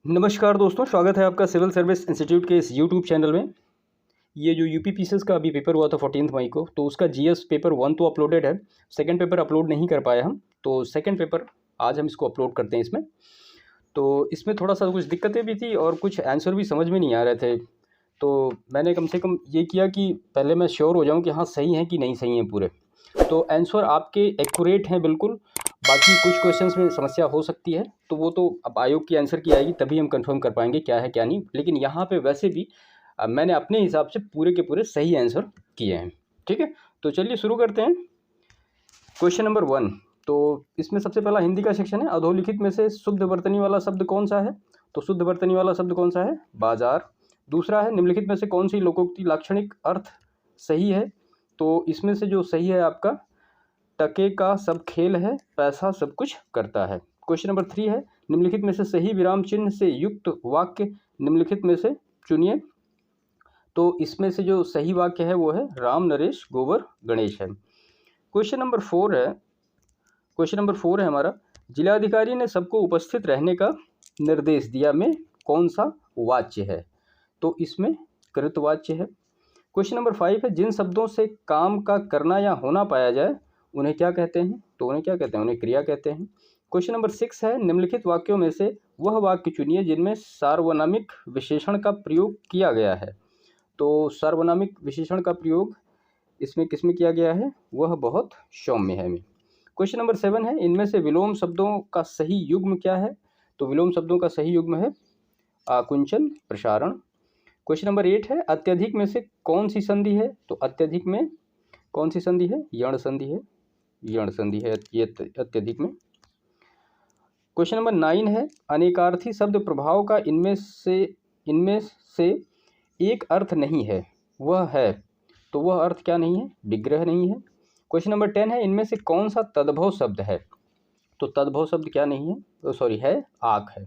नमस्कार दोस्तों, स्वागत है आपका सिविल सर्विस इंस्टीट्यूट के इस यूट्यूब चैनल में। ये जो यूपीपीसीएस का अभी पेपर हुआ था 14 मई को, तो उसका जीएस पेपर 1 तो अपलोडेड है। सेकंड पेपर अपलोड नहीं कर पाए हम, तो सेकंड पेपर आज हम इसको अपलोड करते हैं इसमें। तो इसमें थोड़ा सा कुछ दिक्कतें भी थी और कुछ आंसर भी समझ में नहीं आ रहे थे। तो मैंने कम से कम ये किया कि पहले मैं श्योर हो जाऊँ कि हाँ सही हैं कि नहीं सही हैं पूरे। तो आंसर आपके एक्यूरेट हैं बिल्कुल। बाकी कुछ क्वेश्चंस में समस्या हो सकती है, तो वो तो अब आयोग की आंसर की आएगी तभी हम कंफर्म कर पाएंगे क्या है क्या नहीं। लेकिन यहाँ पे वैसे भी मैंने अपने हिसाब से पूरे के पूरे सही आंसर किए हैं। ठीक है, तो चलिए शुरू करते हैं। Question number 1। तो इसमें सबसे पहला हिंदी का सेक्शन है। अधोलिखित में से शुद्ध वर्तनी वाला शब्द कौन सा है? तो शुद्ध वर्तनी वाला शब्द कौन सा है? बाजार। दूसरा है, निम्नलिखित में से कौन सी लोकोक्ति लाक्षणिक अर्थ सही है? तो इसमें से जो सही है आपका, टके का सब खेल है, पैसा सब कुछ करता है। क्वेश्चन नंबर 3 है, निम्नलिखित में से सही विराम चिन्ह से युक्त वाक्य निम्नलिखित में से चुनिए। तो इसमें से जो सही वाक्य है वो है राम नरेश गोबर गणेश है। क्वेश्चन नंबर 4 है हमारा, जिलाधिकारी ने सबको उपस्थित रहने का निर्देश दिया में कौन सा वाच्य है? तो इसमें कृतवाच्य है। क्वेश्चन नंबर 5 है, जिन शब्दों से काम का करना या होना पाया जाए उन्हें क्या कहते हैं? तो उन्हें क्या कहते हैं? उन्हें क्रिया कहते हैं। क्वेश्चन नंबर 6 है, निम्नलिखित वाक्यों में से वह वाक्य चुनिए जिनमें सार्वनामिक विशेषण का प्रयोग किया गया है। तो सार्वनामिक विशेषण का प्रयोग इसमें किसमें किया गया है? वह बहुत सौम्य है में। क्वेश्चन नंबर 7 है, इनमें से विलोम शब्दों का सही युग्म क्या है? तो विलोम शब्दों का सही युग्म है आकुंचन प्रसारण। क्वेश्चन नंबर 8 है, अत्यधिक में से कौन सी संधि है? तो अत्यधिक में कौन सी संधि है? यण संधि है। यण संधि है ये अत्यधिक में। क्वेश्चन नंबर 9 है, अनेकार्थी शब्द प्रभाव का इनमें से एक अर्थ नहीं है, वह है। तो वह अर्थ क्या नहीं है? विग्रह नहीं है। क्वेश्चन नंबर 10 है, इनमें से कौन सा तद्भव शब्द है? तो तद्भव शब्द क्या नहीं है? सॉरी है आक है।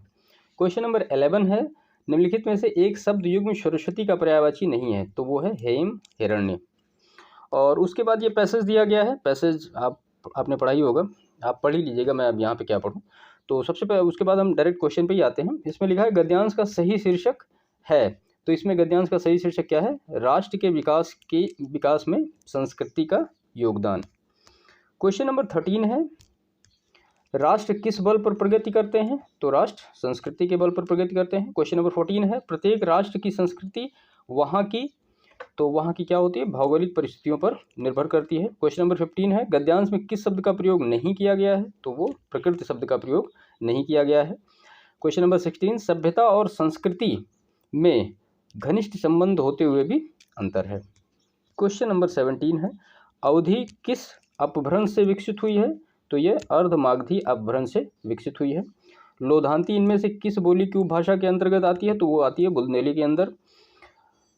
क्वेश्चन नंबर 11 है, निम्नलिखित में से एक शब्द युग्म सरस्वती का पर्यायवाची नहीं है। तो वो है हेम हिरण्य। और उसके बाद ये पैसेज दिया गया है। पैसेज आपने पढ़ा ही होगा, आप पढ़ ही लीजिएगा, मैं अब यहाँ पे क्या पढ़ूँ। तो सबसे पहले उसके बाद हम डायरेक्ट क्वेश्चन पे ही आते हैं। इसमें लिखा है गद्यांश का सही शीर्षक है। तो इसमें गद्यांश का सही शीर्षक क्या है? राष्ट्र के विकास में संस्कृति का योगदान। क्वेश्चन नंबर 13 है, राष्ट्र किस बल पर प्रगति करते हैं? तो राष्ट्र संस्कृति के बल पर प्रगति करते हैं। क्वेश्चन नंबर 14 है, प्रत्येक राष्ट्र की संस्कृति वहाँ की क्या होती है? भौगोलिक परिस्थितियों पर निर्भर करती है। क्वेश्चन नंबर 15 है, गद्यांश में किस शब्द का प्रयोग नहीं किया गया है? तो वो प्रकृति शब्द का प्रयोग नहीं किया गया है। क्वेश्चन नंबर 16, सभ्यता और संस्कृति में घनिष्ठ संबंध होते हुए भी अंतर है। क्वेश्चन नंबर 17 है, अवधि किस अपभ्रंश से विकसित हुई है? तो ये अर्धमागधी अपभ्रंश से विकसित हुई है। लोधांती इनमें से किस बोली की उपभाषा के अंतर्गत आती है? तो वो आती है बुंदेली के अंदर।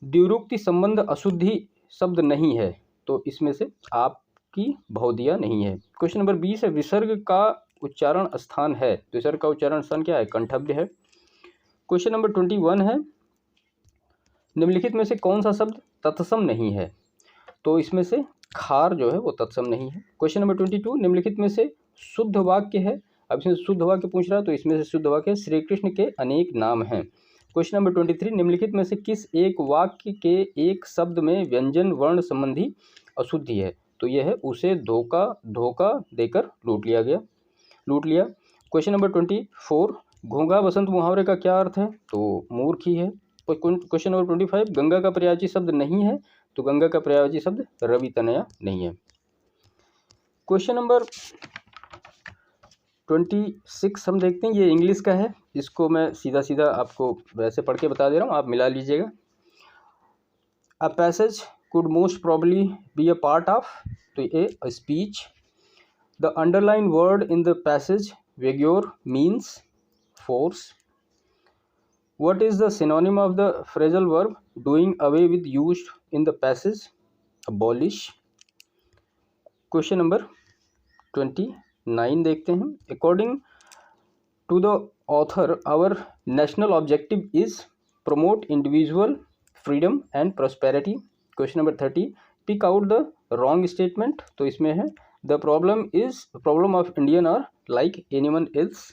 द्विरूक्ति संबंध अशुद्धि शब्द नहीं है। तो इसमें से आपकी भौदिया नहीं है। क्वेश्चन नंबर 20 है, विसर्ग का उच्चारण स्थान है। तो विसर्ग का उच्चारण स्थान क्या है? कंठव्य है। क्वेश्चन नंबर 21 है, निम्नलिखित में से कौन सा शब्द तत्सम नहीं है? तो इसमें से खार जो है वो तत्सम नहीं है। क्वेश्चन नंबर 22, निम्नलिखित में से शुद्ध वाक्य है। अब इसमें शुद्ध वाक्य पूछ रहा है, तो इसमें से शुद्ध वाक्य श्री कृष्ण के अनेक नाम हैं। क्वेश्चन नंबर 23, निम्नलिखित में से किस एक वाक्य के एक शब्द में व्यंजन वर्ण संबंधी अशुद्धि है? तो यह है उसे धोखा देकर लूट लिया। क्वेश्चन नंबर 24, घोंघा बसंत मुहावरे का क्या अर्थ है? तो मूर्ख ही है। क्वेश्चन नंबर 25, गंगा का पर्यायवाची शब्द नहीं है। तो गंगा का पर्यायवाची शब्द रवि तनया नहीं है। क्वेश्चन नंबर 26 हम देखते हैं, ये इंग्लिश का है। इसको मैं सीधा आपको वैसे पढ़ के बता दे रहा हूँ, आप मिला लीजिएगा। A passage could most probably be a part of, तो a speech. The underline word in the passage vigour means force. What is the synonym of the phrasal verb doing away with used in the passage? Abolish. Question number 29 देखते हैं। According to the author, our national objective is promote individual freedom and prosperity. Question number 30, pick out the wrong statement. तो इसमें है the problem of Indian are like anyone else.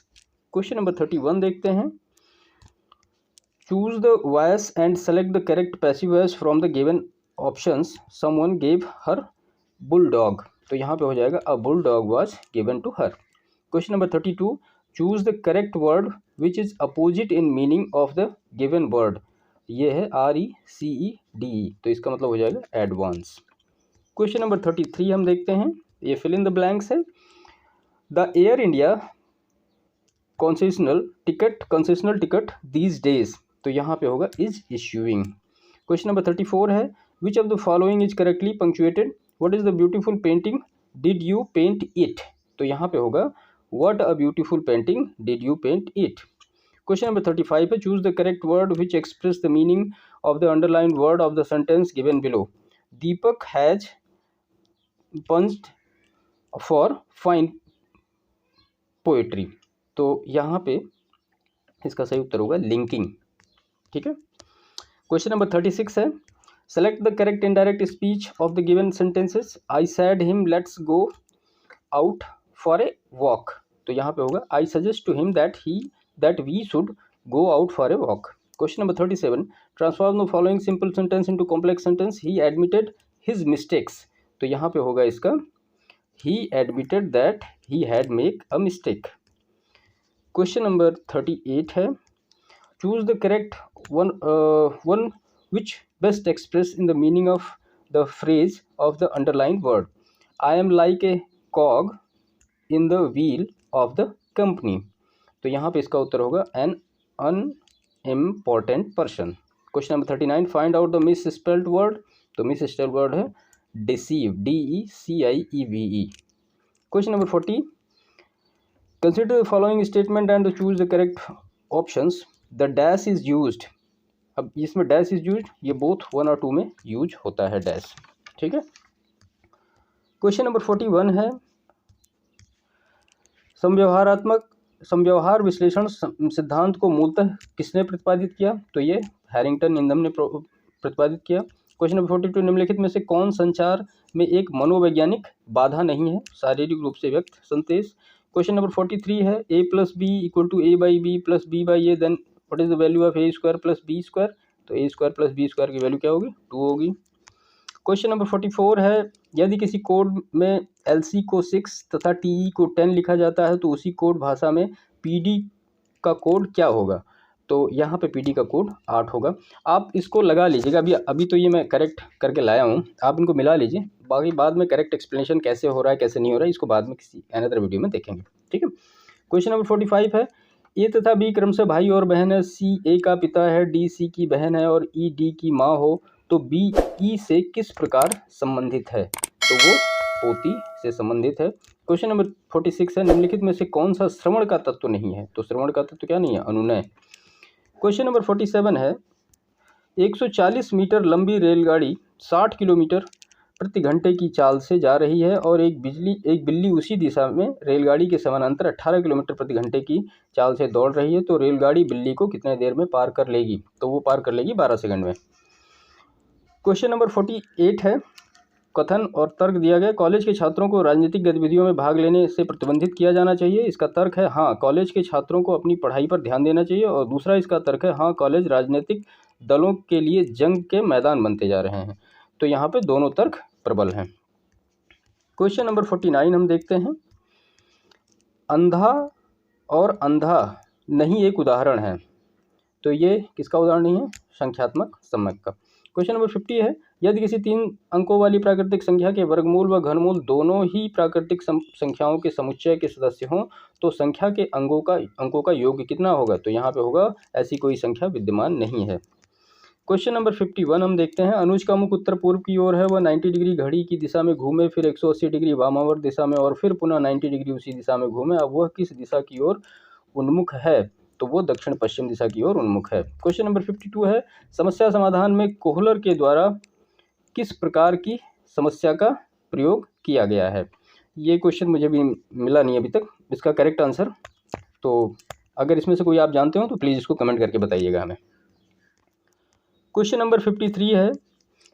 Question number 31 देखते हैं। Choose the voice and select the correct passive voice from the given options, someone gave her bulldog. तो यहाँ पे हो जाएगा a bulldog was given to her. Question number 32, choose the correct word which is opposite in meaning of the given word. ये है RECEDE, तो इसका मतलब हो जाएगा एडवांस। क्वेश्चन नंबर 33 हम देखते हैं, ये फिल इन द ब्लैंक्स है। The air India concessional ticket these days, तो यहाँ पे होगा इज इश्यूइंग। क्वेश्चन नंबर 34 है, which of the following is correctly punctuated, what is the beautiful painting, did you paint it, तो यहाँ पे होगा what a beautiful painting did you paint it. Question number 35 है, choose the correct word which express the meaning of the underlined word of the sentence given below. Deepak has punched for fine poetry, तो यहाँ पे इसका सही उत्तर होगा linking. ठीक है। Question number 36 है, select the correct indirect speech of the given sentences. I said him let's go out for a walk, तो यहाँ पे होगा I suggest to him that we should go out for a walk. Question number 37, transform the following simple sentence into complex sentence. He admitted his mistakes, तो यहाँ पे होगा इसका he admitted that he had make a mistake. Question number 38 है, choose the correct one which best express in the meaning of the phrase of the underlined word. I am like a cog in the wheel of the company, तो यहाँ पे इसका उत्तर होगा an unimportant person। Question number 39, find out the misspelled word, तो misspelled word है deceive, DECIEVE। Question number 40, consider the following statement and choose the correct options। the dash is used, अब इसमें dash is use, ये both 1 और 2 में use होता है dash. ठीक है। क्वेश्चन नंबर 41 है, समव्यवहार विश्लेषण सिद्धांत को मूलतः किसने प्रतिपादित किया, तो ये हैरिंगटन इंदम ने प्रतिपादित किया। क्वेश्चन नंबर 42, निम्नलिखित में से कौन संचार में एक मनोवैज्ञानिक बाधा नहीं है, शारीरिक रूप से व्यक्त संदेश। क्वेश्चन नंबर 43 है, a + b = a / b + b / a, then what is the value of a² + b², तो a² + b² की वैल्यू क्या होगी, 2 होगी। क्वेश्चन नंबर 44 है, यदि किसी कोड में LC को 6 तथा TE को 10 लिखा जाता है तो उसी कोड भाषा में PD का कोड क्या होगा, तो यहाँ पे PD का कोड 8 होगा। आप इसको लगा लीजिएगा, अभी तो ये मैं करेक्ट करके लाया हूँ, आप इनको मिला लीजिए, बाकी बाद में करेक्ट एक्सप्लेनेशन कैसे हो रहा है कैसे नहीं हो रहा है इसको बाद में किसी अनदर वीडियो में देखेंगे। ठीक है। क्वेश्चन नंबर 45 है, ए तथा बी क्रमशः भाई और बहन है, सी ए का पिता है, डी सी की बहन है और ई डी की माँ हो, तो बी ई से किस प्रकार संबंधित है, तो वो पोती से संबंधित है। क्वेश्चन नंबर 46 है, निम्नलिखित में से कौन सा श्रवण का तत्व नहीं है, तो श्रवण का तत्व क्या नहीं है, अनुनय। क्वेश्चन नंबर 47 है, 140 मीटर लंबी रेलगाड़ी 60 किलोमीटर प्रति घंटे की चाल से जा रही है और एक बिल्ली उसी दिशा में रेलगाड़ी के समानांतर 18 किलोमीटर प्रति घंटे की चाल से दौड़ रही है, तो रेलगाड़ी बिल्ली को कितने देर में पार कर लेगी, तो वो पार कर लेगी 12 सेकंड में। क्वेश्चन नंबर 48 है, कथन और तर्क दिया गया, कॉलेज के छात्रों को राजनीतिक गतिविधियों में भाग लेने से प्रतिबंधित किया जाना चाहिए। इसका तर्क है हाँ, कॉलेज के छात्रों को अपनी पढ़ाई पर ध्यान देना चाहिए, और दूसरा इसका तर्क है हाँ, कॉलेज राजनीतिक दलों के लिए जंग के मैदान बनते जा रहे हैं, तो यहाँ पे दोनों तर्क प्रबल हैं। क्वेश्चन नंबर 49 हम देखते हैं, अंधा और अंधा नहीं एक उदाहरण है, तो ये किसका उदाहरण नहीं है, संख्यात्मक सम्यक का। क्वेश्चन नंबर 50 है, यदि किसी 3 अंकों वाली प्राकृतिक संख्या के वर्गमूल व घनमूल दोनों ही प्राकृतिक संख्याओं के समुच्चय के सदस्य हों तो संख्या के अंकों का योग कितना होगा, तो यहाँ पे होगा ऐसी कोई संख्या विद्यमान नहीं है। क्वेश्चन नंबर 51 हम देखते हैं, अनुज का मुख उत्तर पूर्व की ओर है, वह 90 डिग्री घड़ी की दिशा में घूमे, फिर 180 डिग्री वामावर्त दिशा में और फिर पुनः 90 डिग्री उसी दिशा में घूमे, अब वह किस दिशा की ओर उन्मुख है, तो वो दक्षिण पश्चिम दिशा की ओर उन्मुख है। क्वेश्चन नंबर 52 है, समस्या समाधान में कोहलर के द्वारा किस प्रकार की समस्या का प्रयोग किया गया है, ये क्वेश्चन मुझे भी मिला नहीं अभी तक इसका करेक्ट आंसर, तो अगर इसमें से कोई आप जानते हो तो प्लीज़ इसको कमेंट करके बताइएगा हमें। क्वेश्चन नंबर 53 है,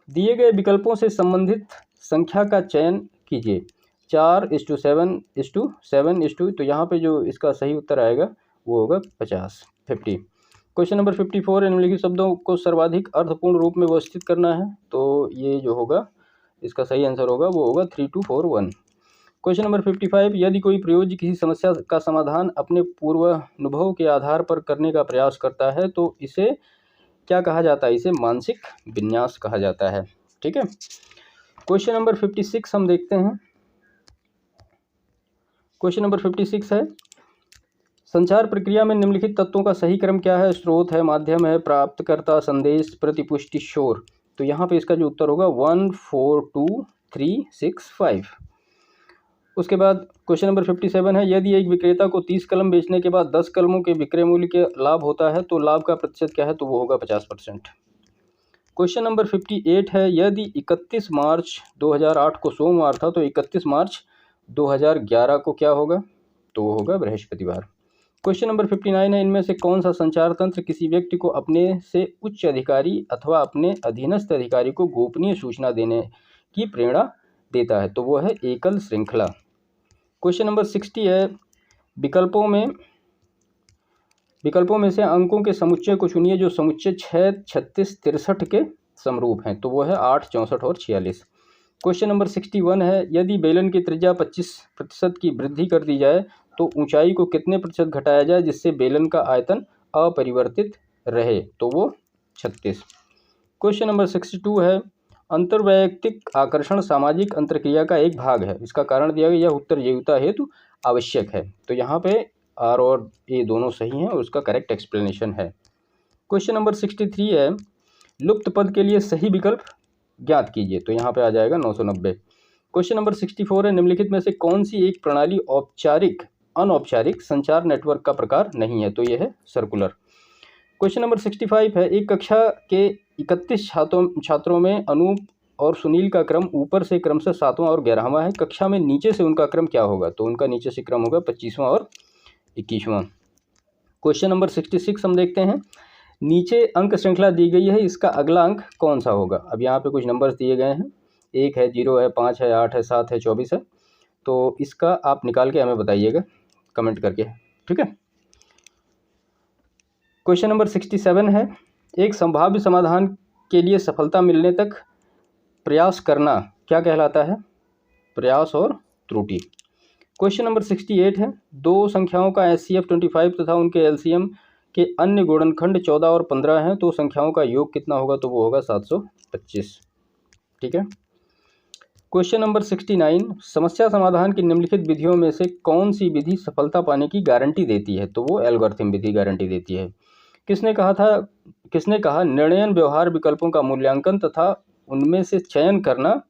दिए गए विकल्पों से संबंधित संख्या का चयन कीजिए, 4:7:7:2, तो यहाँ पे जो इसका सही उत्तर आएगा वो होगा 50। क्वेश्चन नंबर 54 है, निम्नलिखित शब्दों को सर्वाधिक अर्थपूर्ण रूप में व्यवस्थित करना है। तो ये जो होगा इसका सही आंसर होगा वो होगा 3, 2, 4, 1। क्वेश्चन नंबर 55, यदि कोई प्रयोज्य किसी समस्या का समाधान अपने पूर्वानुभव के आधार पर करने का प्रयास करता है तो इसे क्या कहा जाता है? इसे मानसिक विन्यास कहा जाता है। ठीक है। क्वेश्चन नंबर 56 हम देखते हैं। क्वेश्चन नंबर 56 है, संचार प्रक्रिया में निम्नलिखित तत्वों का सही क्रम क्या है? स्रोत है, माध्यम है, प्राप्तकर्ता, संदेश, प्रतिपुष्टि, शोर। तो यहाँ पे इसका जो उत्तर होगा 1, 4, 2, 3, 6, 5। उसके बाद क्वेश्चन नंबर 57 है, यदि एक विक्रेता को 30 कलम बेचने के बाद 10 कलमों के विक्रय मूल्य के लाभ होता है तो लाभ का प्रतिशत क्या है? तो वो होगा 50%। क्वेश्चन नंबर 58 है, यदि 31 मार्च 2008 को सोमवार था तो 31 मार्च 2011 को क्या होगा? तो वो होगा बृहस्पतिवार। क्वेश्चन नंबर 59 है, इनमें से कौन सा संचार तंत्र किसी व्यक्ति को अपने से उच्च अधिकारी अथवा अपने अधीनस्थ अधिकारी को गोपनीय सूचना देने की प्रेरणा देता है? तो वो है एकल श्रृंखला। क्वेश्चन नंबर 60 है, विकल्पों में से अंकों के समुच्चय को चुनिए जो समुच्चय 6, 36, 63 के समरूप हैं। तो वो है 8, 64 और 46। क्वेश्चन नंबर 61 है, यदि बेलन की त्रिज्या 25% की वृद्धि कर दी जाए तो ऊंचाई को कितने प्रतिशत घटाया जाए जिससे बेलन का आयतन अपरिवर्तित रहे? तो वो 36। क्वेश्चन नंबर 62 है, अंतर्वैयक्तिक आकर्षण सामाजिक अंतरक्रिया का एक भाग है, इसका कारण दिया गया, यह उत्तरजेयता हेतु आवश्यक है। तो यहाँ पे आर और ए दोनों सही हैं और उसका करेक्ट एक्सप्लेनेशन है। क्वेश्चन नंबर 63 है, लुप्त पद के लिए सही विकल्प ज्ञात कीजिए। तो यहाँ पे आ जाएगा 990। क्वेश्चन नंबर 64 है, निम्नलिखित में से कौन सी एक प्रणाली औपचारिक अनौपचारिक संचार नेटवर्क का प्रकार नहीं है? तो यह है सर्कुलर। क्वेश्चन नंबर 65 है, एक कक्षा के 31 छात्रों में अनूप और सुनील का क्रम ऊपर से क्रमशः 7वां और 11वां है, कक्षा में नीचे से उनका क्रम क्या होगा? तो उनका नीचे से क्रम होगा 25वां और 21वां। क्वेश्चन नंबर 66 हम देखते हैं, नीचे अंक श्रृंखला दी गई है, इसका अगला अंक कौन सा होगा? अब यहाँ पे कुछ नंबर्स दिए गए हैं, 1 है, 0 है, 5 है, 8 है, 7 है, 24 है। तो इसका आप निकाल के हमें बताइएगा कमेंट करके। ठीक है। क्वेश्चन नंबर 67 है, एक संभाव्य समाधान के लिए सफलता मिलने तक प्रयास करना क्या कहलाता है? प्रयास और त्रुटि। क्वेश्चन नंबर 68 है, दो संख्याओं का HCF 25 तथा उनके LCM के अन्य गुणनखंड 14 और 15 हैं तो संख्याओं का योग कितना होगा? तो वो होगा 725। ठीक है। क्वेश्चन नंबर 69, समस्या समाधान की निम्नलिखित विधियों में से कौन सी विधि सफलता पाने की गारंटी देती है? तो वो एल्गोरिथम विधि गारंटी देती है। किसने कहा निर्णयन व्यवहार विकल्पों का मूल्यांकन तथा उनमें से चयन करना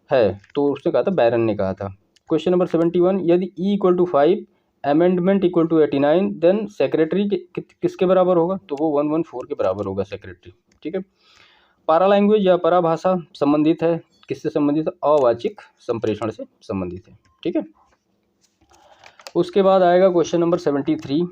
है? तो उसने कहा था, बैरन ने कहा था। क्वेश्चन नंबर 71, यदि E = 5 अमेंडमेंट = 89 देन सेक्रेटरी किसके बराबर होगा? तो वो 114 के बराबर होगा सेक्रेटरी। ठीक है। पारा लैंग्वेज या पराभाषा संबंधित है, किससे संबंधित है? अवाचिक संप्रेषण से संबंधित है। ठीक है। उसके बाद आएगा क्वेश्चन नंबर 73।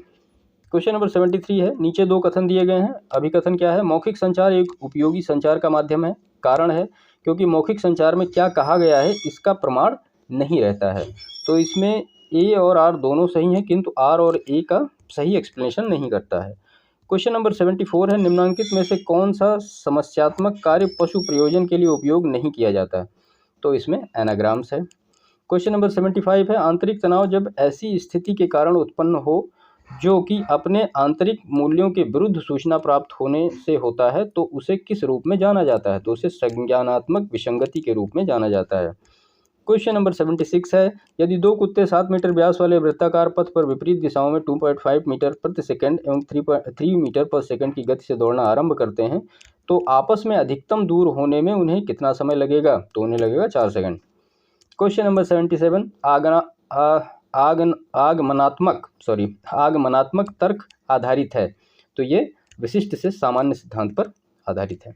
क्वेश्चन नंबर 73 है, नीचे दो कथन दिए गए हैं, अभिकथन क्या है? मौखिक संचार एक उपयोगी संचार का माध्यम है। कारण है क्योंकि मौखिक संचार में क्या कहा गया है इसका प्रमाण नहीं रहता है। तो इसमें ए और आर दोनों सही हैं किंतु आर और ए का सही एक्सप्लेनेशन नहीं करता है। क्वेश्चन नंबर 74 है, निम्नलिखित में से कौन सा समस्यात्मक कार्य पशु प्रयोजन के लिए उपयोग नहीं किया जाता है? तो इसमें एनाग्राम्स है। क्वेश्चन नंबर 75 है, आंतरिक तनाव जब ऐसी स्थिति के कारण उत्पन्न हो जो कि अपने आंतरिक मूल्यों के विरुद्ध सूचना प्राप्त होने से होता है तो उसे किस रूप में जाना जाता है? तो उसे संज्ञानात्मक विसंगति के रूप में जाना जाता है। क्वेश्चन नंबर 76 है, यदि दो कुत्ते 7 मीटर व्यास वाले वृत्ताकार पथ पर विपरीत दिशाओं में 2.5 मीटर प्रति सेकंड एवं 3 मीटर पर सेकंड की गति से दौड़ना आरंभ करते हैं तो आपस में अधिकतम दूर होने में उन्हें कितना समय लगेगा? तो उन्हें लगेगा 4 सेकंड। क्वेश्चन नंबर 77, आगमनात्मक तर्क आधारित है तो ये विशिष्ट से सामान्य सिद्धांत पर आधारित है।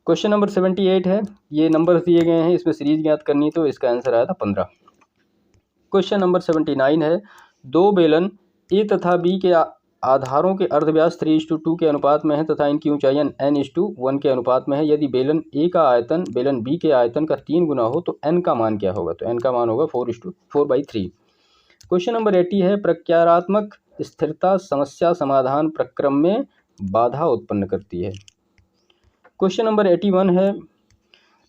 क्वेश्चन नंबर 78 है, ये नंबर्स दिए गए हैं, इसमें सीरीज ज्ञात करनी तो इसका आंसर आया था 15। क्वेश्चन नंबर 79 है, दो बेलन ए तथा बी के आधारों के अर्धव्यास 3:2 के अनुपात में है तथा इनकी ऊंचाइयां n:1 के अनुपात में है। यदि बेलन ए का आयतन बेलन बी के आयतन का 3 गुना हो तो n का मान क्या होगा? तो n का मान होगा 4/3। क्वेश्चन नंबर 80 है, प्रत्यारात्मक स्थिरता समस्या समाधान प्रक्रम में बाधा उत्पन्न करती है। क्वेश्चन नंबर 81 है,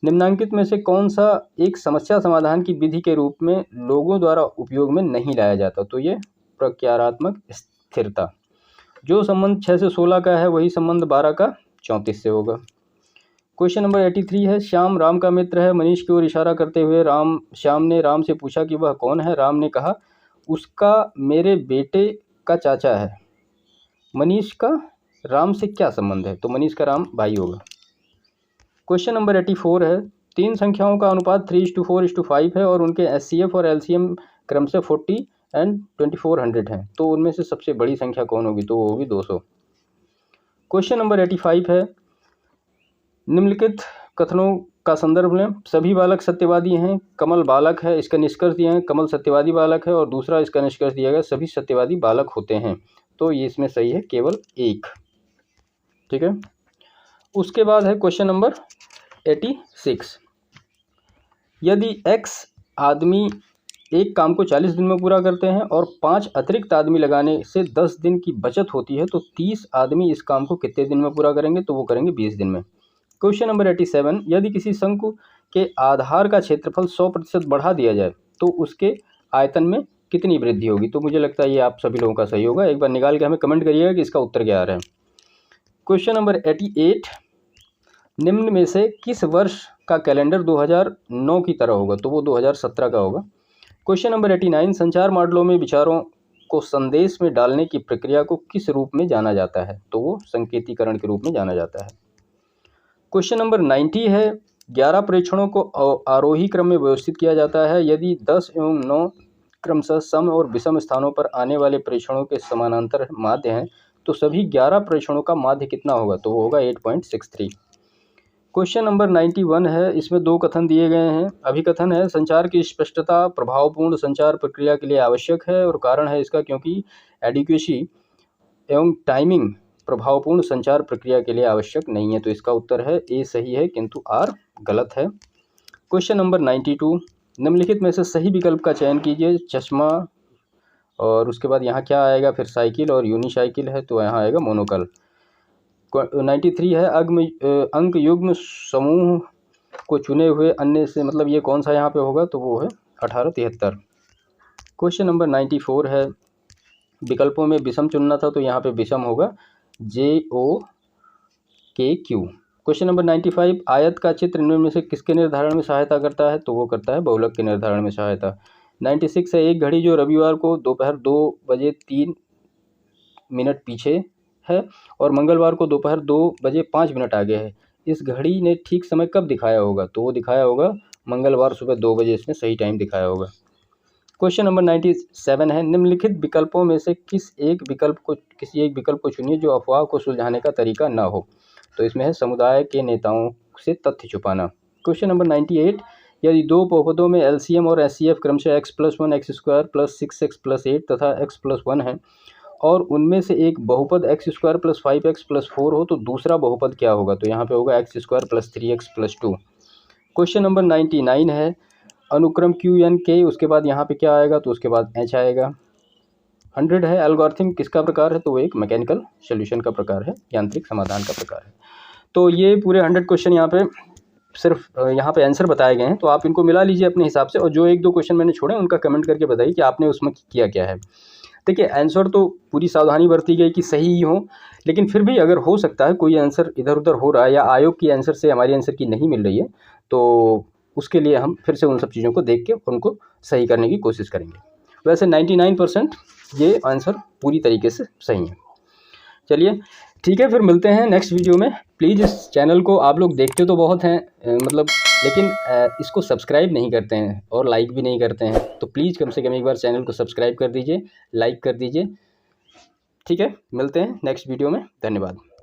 निम्नांकित में से कौन सा एक समस्या समाधान की विधि के रूप में लोगों द्वारा उपयोग में नहीं लाया जाता? तो ये प्रत्यारात्मक स्थिरता। जो संबंध 6 से 16 का है वही संबंध 12 का 34 से होगा। क्वेश्चन नंबर 83 है, श्याम राम का मित्र है। मनीष की ओर इशारा करते हुए श्याम ने राम से पूछा कि वह कौन है। राम ने कहा, उसका मेरे बेटे का चाचा है। मनीष का राम से क्या संबंध है? तो मनीष का राम भाई होगा। क्वेश्चन नंबर 84 है, तीन संख्याओं का अनुपात 3:4:5 है और उनके HCF और LCM क्रम से 40 एंड 2400 हैं। तो उनमें से सबसे बड़ी संख्या कौन होगी? तो वो होगी 200। क्वेश्चन नंबर 85 है, निम्नलिखित कथनों का संदर्भ लें। सभी बालक सत्यवादी हैं, कमल बालक है। इसका निष्कर्ष दिया है कमल सत्यवादी बालक है, और दूसरा इसका निष्कर्ष दिया गया सभी सत्यवादी बालक होते हैं। तो ये इसमें सही है केवल एक। ठीक है। उसके बाद है क्वेश्चन नंबर 86, यदि X आदमी एक काम को 40 दिन में पूरा करते हैं और 5 अतिरिक्त आदमी लगाने से 10 दिन की बचत होती है, तो 30 आदमी इस काम को कितने दिन में पूरा करेंगे? तो वो करेंगे 20 दिन में। क्वेश्चन नंबर 87, यदि किसी शंकु के आधार का क्षेत्रफल 100% बढ़ा दिया जाए तो उसके आयतन में कितनी वृद्धि होगी? तो मुझे लगता है ये आप सभी लोगों का सही होगा। एक बार निकाल के हमें कमेंट करिएगा कि इसका उत्तर क्या आ रहा है। क्वेश्चन नंबर 88, निम्न में से किस वर्ष का कैलेंडर 2009 की तरह होगा? तो वो 2017 का होगा। क्वेश्चन नंबर 89, संचार मॉडलों में विचारों को संदेश में डालने की प्रक्रिया को किस रूप में जाना जाता है? तो वो संकेतीकरण के रूप में जाना जाता है। क्वेश्चन नंबर 90 है, 11 प्रेक्षणों को आरोही क्रम में व्यवस्थित किया जाता है। यदि 10 एवं 9 क्रमशः सम और विषम स्थानों पर आने वाले प्रेक्षणों के समानांतर माध्य हैं, तो सभी 11 प्रेक्षणों का माध्य कितना होगा? तो वो होगा 8.63। क्वेश्चन नंबर 91 है, इसमें दो कथन दिए गए हैं। अभिकथन है, संचार की स्पष्टता प्रभावपूर्ण संचार प्रक्रिया के लिए आवश्यक है, और कारण है इसका क्योंकि एडिक्वेसी एवं टाइमिंग प्रभावपूर्ण संचार प्रक्रिया के लिए आवश्यक नहीं है। तो इसका उत्तर है ए सही है किंतु आर गलत है। क्वेश्चन नंबर 92, निम्नलिखित में से सही विकल्प का चयन कीजिए। चश्मा, और उसके बाद यहाँ क्या आएगा? फिर साइकिल और यूनिसाइकिल है, तो यहाँ आएगा मोनोकल। 93 है, अंक युग्म समूह को चुने हुए अन्य से मतलब ये कौन सा यहाँ पे होगा? तो वो है 1873। क्वेश्चन नंबर 94 है, विकल्पों में विषम चुनना था, तो यहाँ पे विषम होगा JOKQ। क्वेश्चन नंबर 95, आयत का चित्र निम्न में से किसके निर्धारण में सहायता करता है? तो वो करता है बहुलक के निर्धारण में सहायता। 96 है, एक घड़ी जो रविवार को दोपहर 2:03 पीछे है और मंगलवार को दोपहर 2:05 आगे है। इस घड़ी ने ठीक समय कब दिखाया होगा? तो वो दिखाया होगा मंगलवार सुबह 2 बजे, इसने सही टाइम दिखाया होगा। क्वेश्चन नंबर 97 है, निम्नलिखित विकल्पों में से किसी एक विकल्प को चुनिए जो अफवाह को सुलझाने का तरीका ना हो। तो इसमें है समुदाय के नेताओं से तथ्य छुपाना। क्वेश्चन नंबर 98, यदि दो बहुपदों में LCM और HCF क्रमशः x+1 x² + 6x + 8 तथा x+1 है और उनमें से एक बहुपद x² + 5x + 4 हो, तो दूसरा बहुपद क्या होगा? तो यहाँ पे होगा x² + 3x + 2। क्वेश्चन नंबर 99 है, अनुक्रम QNK, उसके बाद यहाँ पे क्या आएगा? तो उसके बाद H आएगा। 100 है, एल्गोरिथम किसका प्रकार है? तो वो एक मैकेनिकल सॉल्यूशन का प्रकार है, यांत्रिक समाधान का प्रकार है। तो ये पूरे 100 क्वेश्चन यहाँ पे सिर्फ यहाँ पे आंसर बताए गए हैं, तो आप इनको मिला लीजिए अपने हिसाब से, और जो एक दो क्वेश्चन मैंने छोड़े उनका कमेंट करके बताइए कि आपने उसमें किया क्या है। देखिए, आंसर तो पूरी सावधानी बरती गई कि सही ही हो, लेकिन फिर भी अगर हो सकता है कोई आंसर इधर उधर हो रहा है या आयोग की आंसर से हमारी आंसर की नहीं मिल रही है, तो उसके लिए हम फिर से उन सब चीज़ों को देख के उनको सही करने की कोशिश करेंगे। वैसे 99% ये आंसर पूरी तरीके से सही है। चलिए ठीक है, फिर मिलते हैं नेक्स्ट वीडियो में। प्लीज़ इस चैनल को आप लोग देखते तो बहुत हैं लेकिन इसको सब्सक्राइब नहीं करते हैं और लाइक भी नहीं करते हैं, तो प्लीज़ कम से कम एक बार चैनल को सब्सक्राइब कर दीजिए, लाइक कर दीजिए। ठीक है, मिलते हैं नेक्स्ट वीडियो में। धन्यवाद।